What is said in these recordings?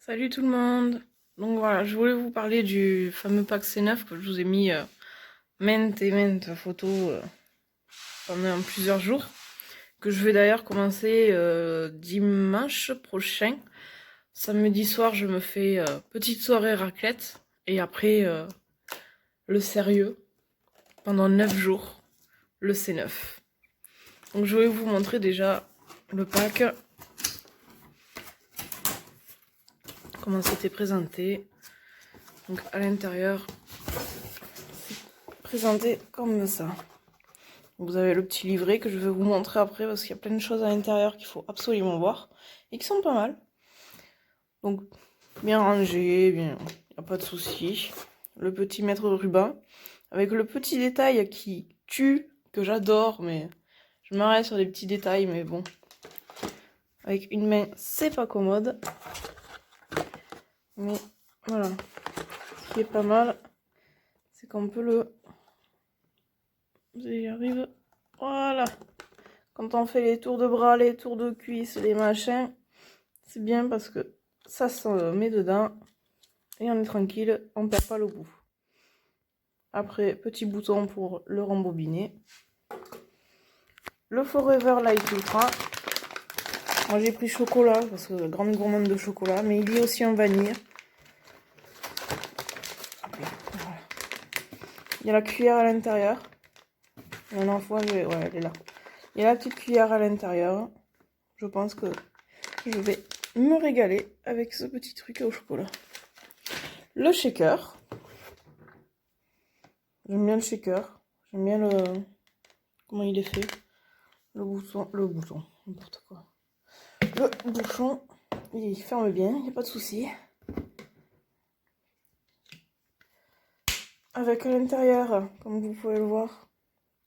Salut tout le monde. Donc voilà, je voulais vous parler du fameux pack C9 que je vous ai mis maintes et maintes photos pendant plusieurs jours. Que je vais d'ailleurs commencer dimanche prochain. Samedi soir, je me fais petite soirée raclette. Et après, le sérieux. Pendant 9 jours, le C9. Donc je vais vous montrer déjà le pack. Comment c'était présenté. Donc à l'intérieur, présenté comme ça. Vous avez le petit livret que je vais vous montrer après parce qu'il y a plein de choses à l'intérieur qu'il faut absolument voir et qui sont pas mal. Donc bien rangé, bien, il n'y a pas de souci. Le petit mètre ruban avec le petit détail qui tue, que j'adore, mais je m'arrête sur des petits détails, mais bon. Avec une main, c'est pas commode. Mais voilà. Ce qui est pas mal, c'est qu'on peut le... J'y arrive. Voilà. Quand on fait les tours de bras, les tours de cuisses, les machins, c'est bien parce que ça se met dedans et on est tranquille, on perd pas le bout. Après, petit bouton pour le rembobiner. Le Forever Light Ultra. Moi j'ai pris chocolat parce que grande gourmande de chocolat, mais il y a aussi en vanille. Voilà. Il y a la cuillère à l'intérieur. La dernière fois, ouais, elle est là. Il y a la petite cuillère à l'intérieur. Je pense que je vais me régaler avec ce petit truc au chocolat. Le shaker. J'aime bien le shaker. J'aime bien le... comment il est fait. Le bouton, n'importe quoi. Le bouchon, il ferme bien, il n'y a pas de souci. Avec à l'intérieur, comme vous pouvez le voir,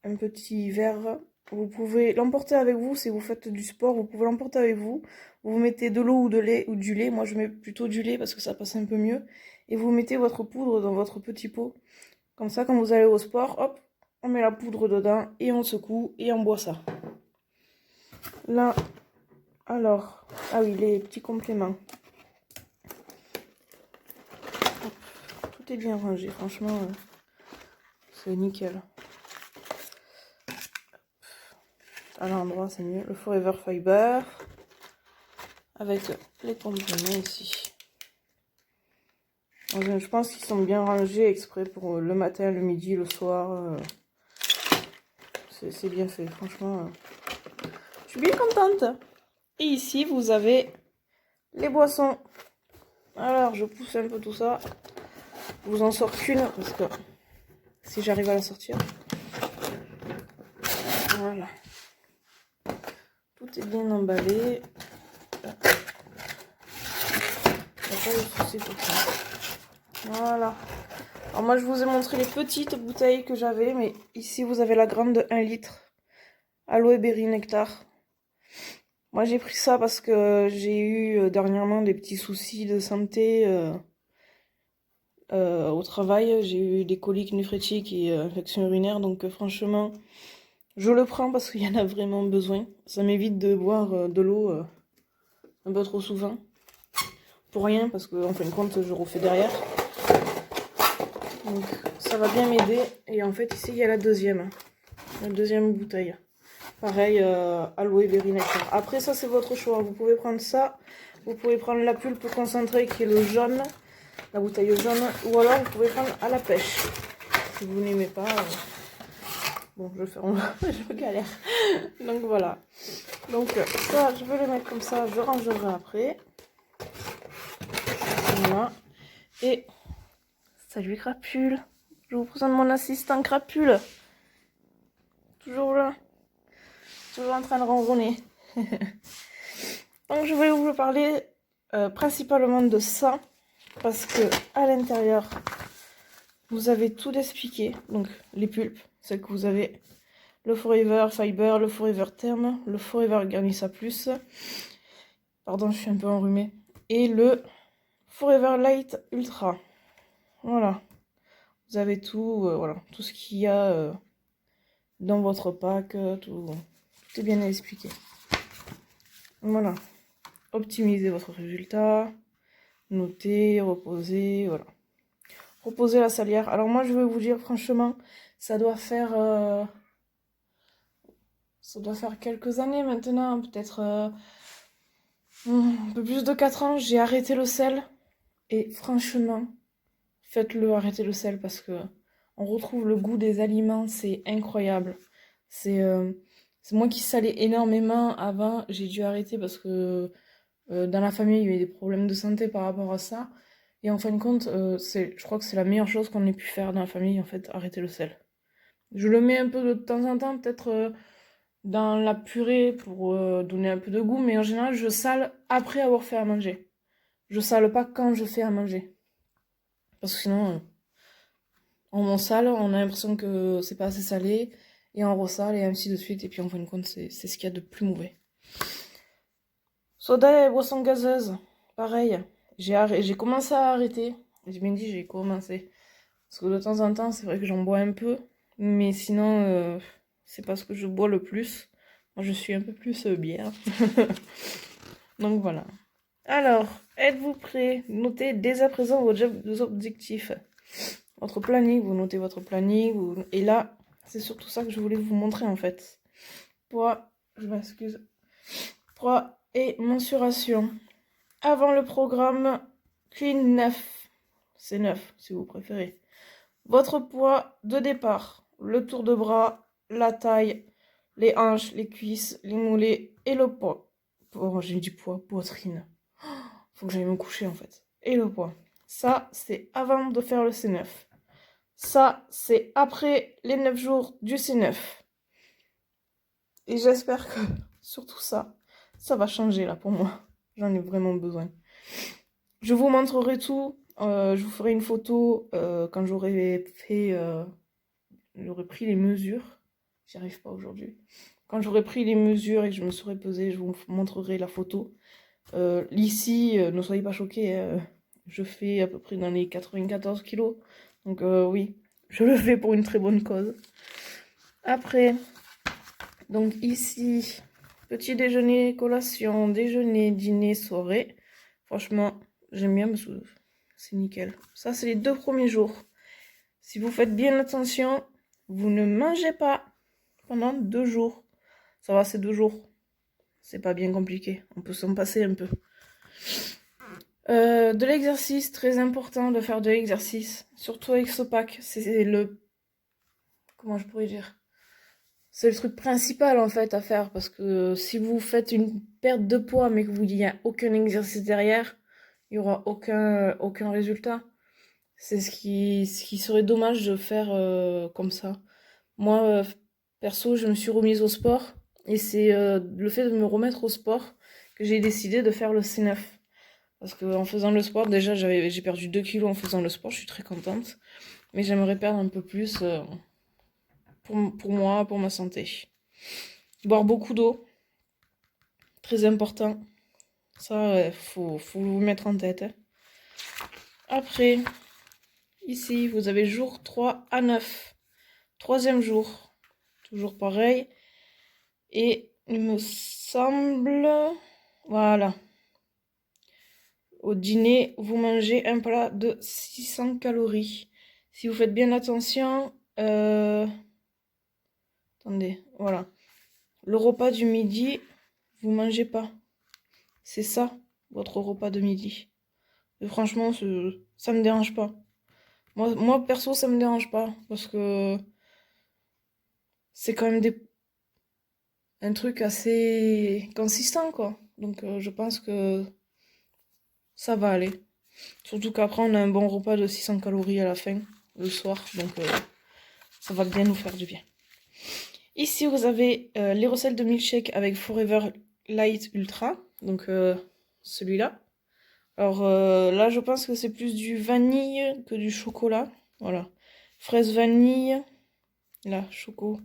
un petit verre. Vous pouvez l'emporter avec vous si vous faites du sport, vous pouvez l'emporter avec vous. Vous mettez de l'eau ou de lait ou du lait. Moi je mets plutôt du lait parce que ça passe un peu mieux. Et vous mettez votre poudre dans votre petit pot. Comme ça, quand vous allez au sport, hop, on met la poudre dedans et on secoue et on boit ça. Là, alors, ah oui, les petits compléments. Tout est bien rangé, franchement, c'est nickel. À l'endroit, c'est mieux. Le Forever Fiber, avec les compléments ici. Je pense qu'ils sont bien rangés exprès pour le matin, le midi, le soir. C'est bien fait, franchement. Je suis bien contente. Et ici, vous avez les boissons. Alors, je pousse un peu tout ça. Je vous en sors qu'une, parce que si j'arrive à la sortir. Voilà. Tout est bien emballé. Il n'y a pas de souci pour ça. Voilà. Alors moi, je vous ai montré les petites bouteilles que j'avais, mais ici, vous avez la grande de 1 litre. Aloe Berry Nectar. Moi, j'ai pris ça parce que j'ai eu dernièrement des petits soucis de santé au travail. J'ai eu des coliques néphrétiques et infections urinaires, donc franchement, je le prends parce qu'il y en a vraiment besoin. Ça m'évite de boire de l'eau un peu trop souvent. Pour rien, parce qu'en fin de compte, je refais derrière. Donc, ça va bien m'aider. Et en fait, ici, il y a la deuxième bouteille. Pareil, Aloe Berry Nectar. Après, ça, c'est votre choix. Vous pouvez prendre ça. Vous pouvez prendre la pulpe concentrée qui est le jaune. La bouteille jaune. Ou alors, vous pouvez prendre à la pêche. Si vous n'aimez pas... bon, je galère. Donc, voilà. Donc, ça, je vais le mettre comme ça. Je rangerai après. Voilà. Et... salut Crapule. Je vous présente mon assistant Crapule. Toujours là. Toujours en train de ronronner. Donc je voulais vous parler principalement de ça. Parce que à l'intérieur, vous avez tout expliqué. Donc les pulpes, celles que vous avez. Le Forever Fiber, le Forever Terme, le Forever Garnissa Plus. Pardon, je suis un peu enrhumée. Et le Forever Light Ultra. Voilà. Vous avez tout, voilà, tout ce qu'il y a dans votre pack, tout est bien expliqué. Voilà. Optimisez votre résultat. noter, reposer, voilà. Reposer la salière. Alors moi, je vais vous dire franchement, ça doit faire quelques années maintenant, peut-être un peu plus de 4 ans, j'ai arrêté le sel. Et franchement, faites-le arrêter le sel parce que on retrouve le goût des aliments, c'est incroyable. C'est moi qui salais énormément avant, j'ai dû arrêter parce que dans la famille, il y a eu des problèmes de santé par rapport à ça. Et en fin de compte, je crois que c'est la meilleure chose qu'on ait pu faire dans la famille, en fait, arrêter le sel. Je le mets un peu de temps en temps, peut-être dans la purée pour donner un peu de goût, mais en général, je sale après avoir fait à manger. Je sale pas quand je fais à manger. Parce que sinon, on sale, on a l'impression que c'est pas assez salé, et on ressale, et ainsi de suite, et puis en fin de compte, c'est ce qu'il y a de plus mauvais. Soda et boissons gazeuses, pareil. J'ai commencé à arrêter. J'ai bien dit, j'ai commencé. Parce que de temps en temps, c'est vrai que j'en bois un peu. Mais sinon, c'est pas ce que je bois le plus. Moi, je suis un peu plus bière. Donc voilà. Alors, êtes-vous prêts? Notez dès à présent vos objectifs. Votre planning, vous notez votre planning. Et là, c'est surtout ça que je voulais vous montrer en fait. Poids, je m'excuse. Poids et mensuration. Avant le programme, Clean 9. C'est 9 si vous préférez. Votre poids de départ. Le tour de bras, la taille, les hanches, les cuisses, les mollets et le poids. Oh, j'ai du poids, poitrine. Faut que j'aille me coucher en fait. Et le poids. Ça, c'est avant de faire le C9. Ça, c'est après les 9 jours du C9. Et j'espère que, surtout ça va changer là pour moi. J'en ai vraiment besoin. Je vous montrerai tout. Je vous ferai une photo quand j'aurai pris les mesures. J'y arrive pas aujourd'hui. Quand j'aurai pris les mesures et que je me serai pesée, je vous montrerai la photo. Ici, ne soyez pas choqués. Je fais à peu près dans les 94 kilos. Donc oui, je le fais pour une très bonne cause. Après, donc ici, petit déjeuner, collation, déjeuner, dîner, soirée. Franchement, j'aime bien parce que c'est nickel. Ça, c'est les 2 premiers jours. Si vous faites bien attention, vous ne mangez pas pendant 2 jours. Ça va, c'est 2 jours. C'est pas bien compliqué. On peut s'en passer un peu. De l'exercice, très important de faire de l'exercice. Surtout avec Sopac. C'est le... Comment je pourrais dire? C'est le truc principal en fait à faire. Parce que si vous faites une perte de poids mais que vous n'y a aucun exercice derrière, il n'y aura aucun résultat. C'est ce qui serait dommage de faire comme ça. Moi, perso, je me suis remise au sport. Et c'est le fait de me remettre au sport que j'ai décidé de faire le C9. Parce qu'en faisant le sport, déjà, j'ai perdu 2 kilos en faisant le sport. Je suis très contente. Mais j'aimerais perdre un peu plus pour moi, pour ma santé. Boire beaucoup d'eau. Très important. Ça, faut vous mettre en tête. Après, ici, vous avez jour 3 à 9. 3e jour. Toujours pareil. Et il me semble... Voilà. Au dîner, vous mangez un plat de 600 calories. Si vous faites bien attention... Attendez, voilà. Le repas du midi, vous mangez pas. C'est ça, votre repas de midi. Et franchement, ça me dérange pas. Moi, perso, ça me dérange pas. Parce que c'est quand même un truc assez consistant, quoi. Donc, je pense que ça va aller. Surtout qu'après, on a un bon repas de 600 calories à la fin, le soir. Donc, ça va bien nous faire du bien. Ici, vous avez les recettes de milkshake avec Forever Light Ultra. Donc, celui-là. Alors, là, je pense que c'est plus du vanille que du chocolat. Voilà. Fraise vanille. Là, choco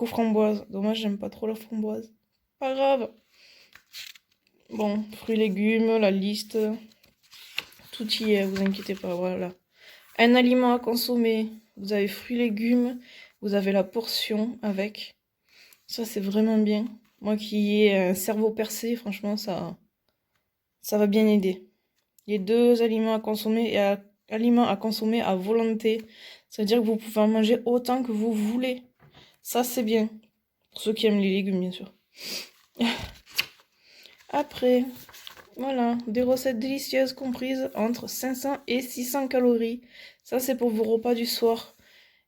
framboise. Dommage, j'aime pas trop la framboise. Pas grave. Bon, fruits, légumes, la liste. Tout y est, vous inquiétez pas, voilà. Un aliment à consommer. Vous avez fruits, légumes. Vous avez la portion avec. Ça, c'est vraiment bien. Moi qui ai un cerveau percé, franchement, ça va bien aider. Les 2 aliments à consommer et aliments à consommer à volonté. C'est-à-dire que vous pouvez en manger autant que vous voulez. Ça, c'est bien. Pour ceux qui aiment les légumes, bien sûr. Après, voilà, des recettes délicieuses comprises entre 500 et 600 calories. Ça, c'est pour vos repas du soir.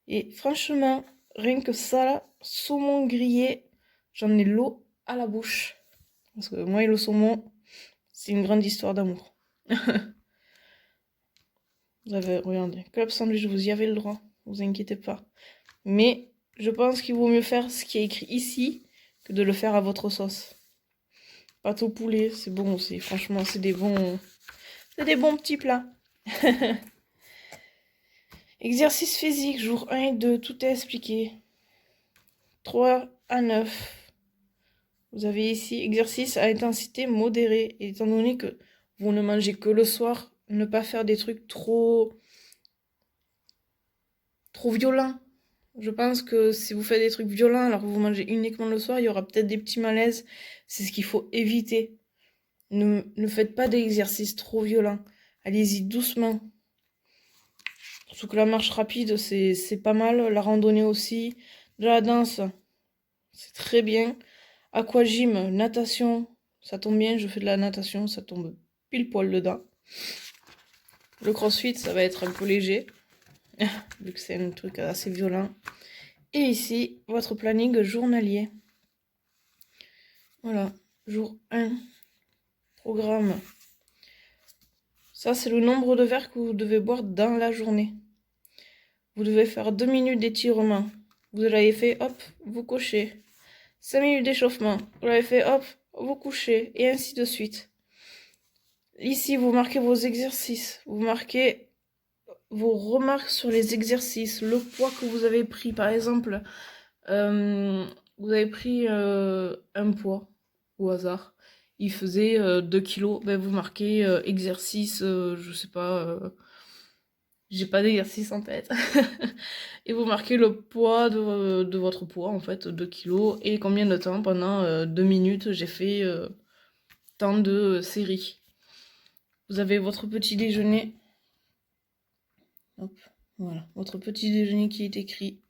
Et franchement, rien que ça, là, saumon grillé, j'en ai l'eau à la bouche. Parce que moi et le saumon, c'est une grande histoire d'amour. Vous avez, regardez, club sandwich, vous y avez le droit, vous inquiétez pas. Mais je pense qu'il vaut mieux faire ce qui est écrit ici que de le faire à votre sauce. Pâte au poulet, c'est bon aussi. Franchement, c'est des bons petits plats. Exercice physique, jour 1 et 2, tout est expliqué. 3 à 9. Vous avez ici exercice à intensité modérée. Et étant donné que vous ne mangez que le soir, ne pas faire des trucs trop violents. Je pense que si vous faites des trucs violents alors que vous mangez uniquement le soir, il y aura peut-être des petits malaises. C'est ce qu'il faut éviter. Ne faites pas d'exercices trop violents. Allez-y doucement. Surtout que la marche rapide, c'est pas mal. La randonnée aussi. De la danse, c'est très bien. Aquagym, natation, ça tombe bien, je fais de la natation, ça tombe pile poil dedans. Le crossfit, ça va être un peu léger, vu que c'est un truc assez violent. Et ici, votre planning journalier. Voilà, jour 1, programme. Ça, c'est le nombre de verres que vous devez boire dans la journée. Vous devez faire 2 minutes d'étirement. Vous l'avez fait, hop, vous cochez. 5 minutes d'échauffement. Vous l'avez fait, hop, vous couchez. Et ainsi de suite. Ici, vous marquez vos exercices. Vous marquez vos remarques sur les exercices. Le poids que vous avez pris. Par exemple, vous avez pris un poids au hasard. Il faisait 2 kilos. Ben, vous marquez exercice, je sais pas... j'ai pas d'exercice en tête. Et vous marquez le poids de votre poids, en fait, 2 kilos. Et combien de temps, pendant 2 minutes, j'ai fait tant de séries. Vous avez votre petit déjeuner. Hop, voilà, votre petit déjeuner qui est écrit.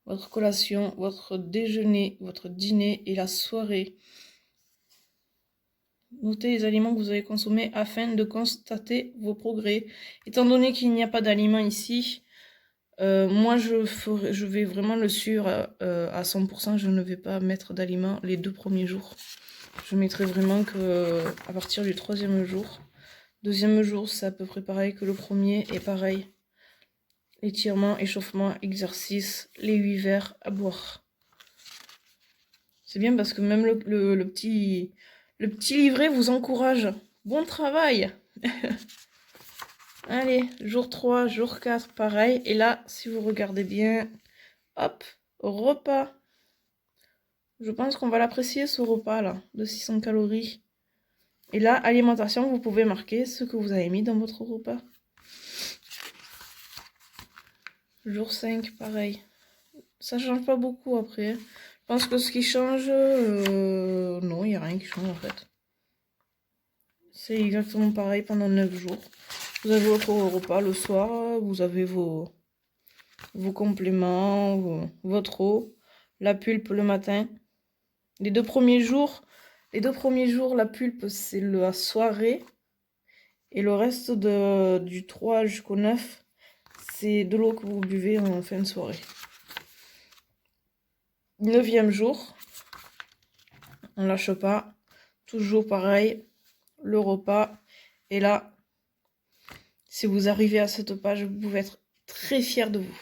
Votre collation, votre déjeuner, votre dîner et la soirée. Notez les aliments que vous avez consommés afin de constater vos progrès. Étant donné qu'il n'y a pas d'aliments ici, moi je vais vraiment le suivre à 100%. Je ne vais pas mettre d'aliments les 2 premiers jours. Je mettrai vraiment que à partir du 3e jour. 2e jour, c'est à peu près pareil que le premier, et pareil. Étirement, échauffement, exercice, les 8 verres à boire. C'est bien parce que même le petit livret vous encourage. Bon travail. Allez, jour 3, jour 4, pareil. Et là, si vous regardez bien, hop, repas. Je pense qu'on va l'apprécier ce repas là, de 600 calories. Et là, alimentation, vous pouvez marquer ce que vous avez mis dans votre repas. Jour 5, pareil. Ça change pas beaucoup après. Je pense que ce qui change... non, il n'y a rien qui change en fait. C'est exactement pareil pendant 9 jours. Vous avez votre repas le soir, vous avez vos compléments, votre eau, la pulpe le matin. Les 2 premiers jours, la pulpe, c'est la soirée. Et le reste du 3 jusqu'au 9, c'est de l'eau que vous buvez en fin de soirée. 9e jour, on lâche pas. Toujours pareil, le repas. Et là, si vous arrivez à cette page, vous pouvez être très fiers de vous.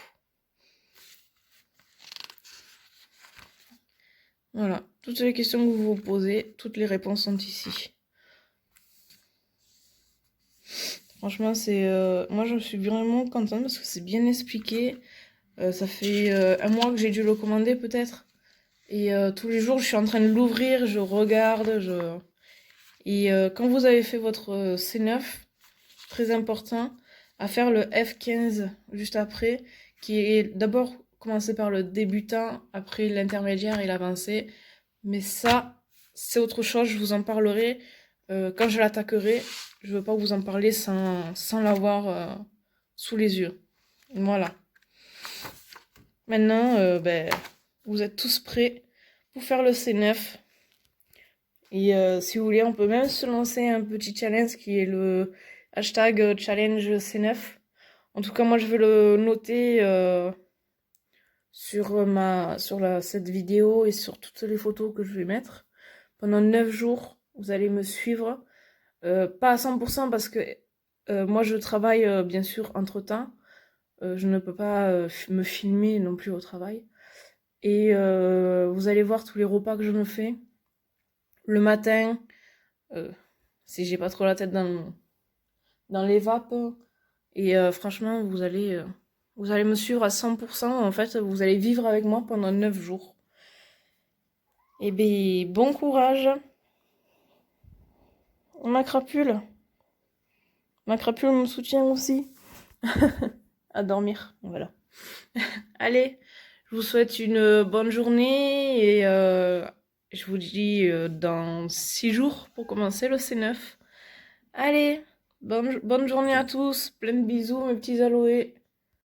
Voilà, toutes les questions que vous vous posez, toutes les réponses sont ici. Franchement, moi je suis vraiment contente parce que c'est bien expliqué. Ça fait 1 mois que j'ai dû le commander peut-être. Et tous les jours, je suis en train de l'ouvrir, je regarde. Et quand vous avez fait votre C9, très important, à faire le F15 juste après, qui est d'abord commencer par le débutant, après l'intermédiaire et l'avancé. Mais ça, c'est autre chose, je vous en parlerai quand je l'attaquerai, je veux pas vous en parler sans l'avoir sous les yeux. Voilà. Maintenant, vous êtes tous prêts pour faire le C9. Et si vous voulez, on peut même se lancer un petit challenge qui est le hashtag challenge C9. En tout cas, moi, je vais le noter cette vidéo et sur toutes les photos que je vais mettre. Pendant 9 jours, vous allez me suivre. Pas à 100% parce que moi, je travaille bien sûr entre-temps. Je ne peux pas me filmer non plus au travail. Et vous allez voir tous les repas que je me fais. Le matin, si j'ai pas trop la tête dans les vapes. Et franchement, vous allez me suivre à 100%. En fait, vous allez vivre avec moi pendant 9 jours. Et bien, bon courage. Ma crapule. Ma crapule me soutient aussi. À dormir, voilà. Allez, je vous souhaite une bonne journée et je vous dis dans 6 jours pour commencer le C9. Allez, bonne journée à tous, plein de bisous mes petits aloés.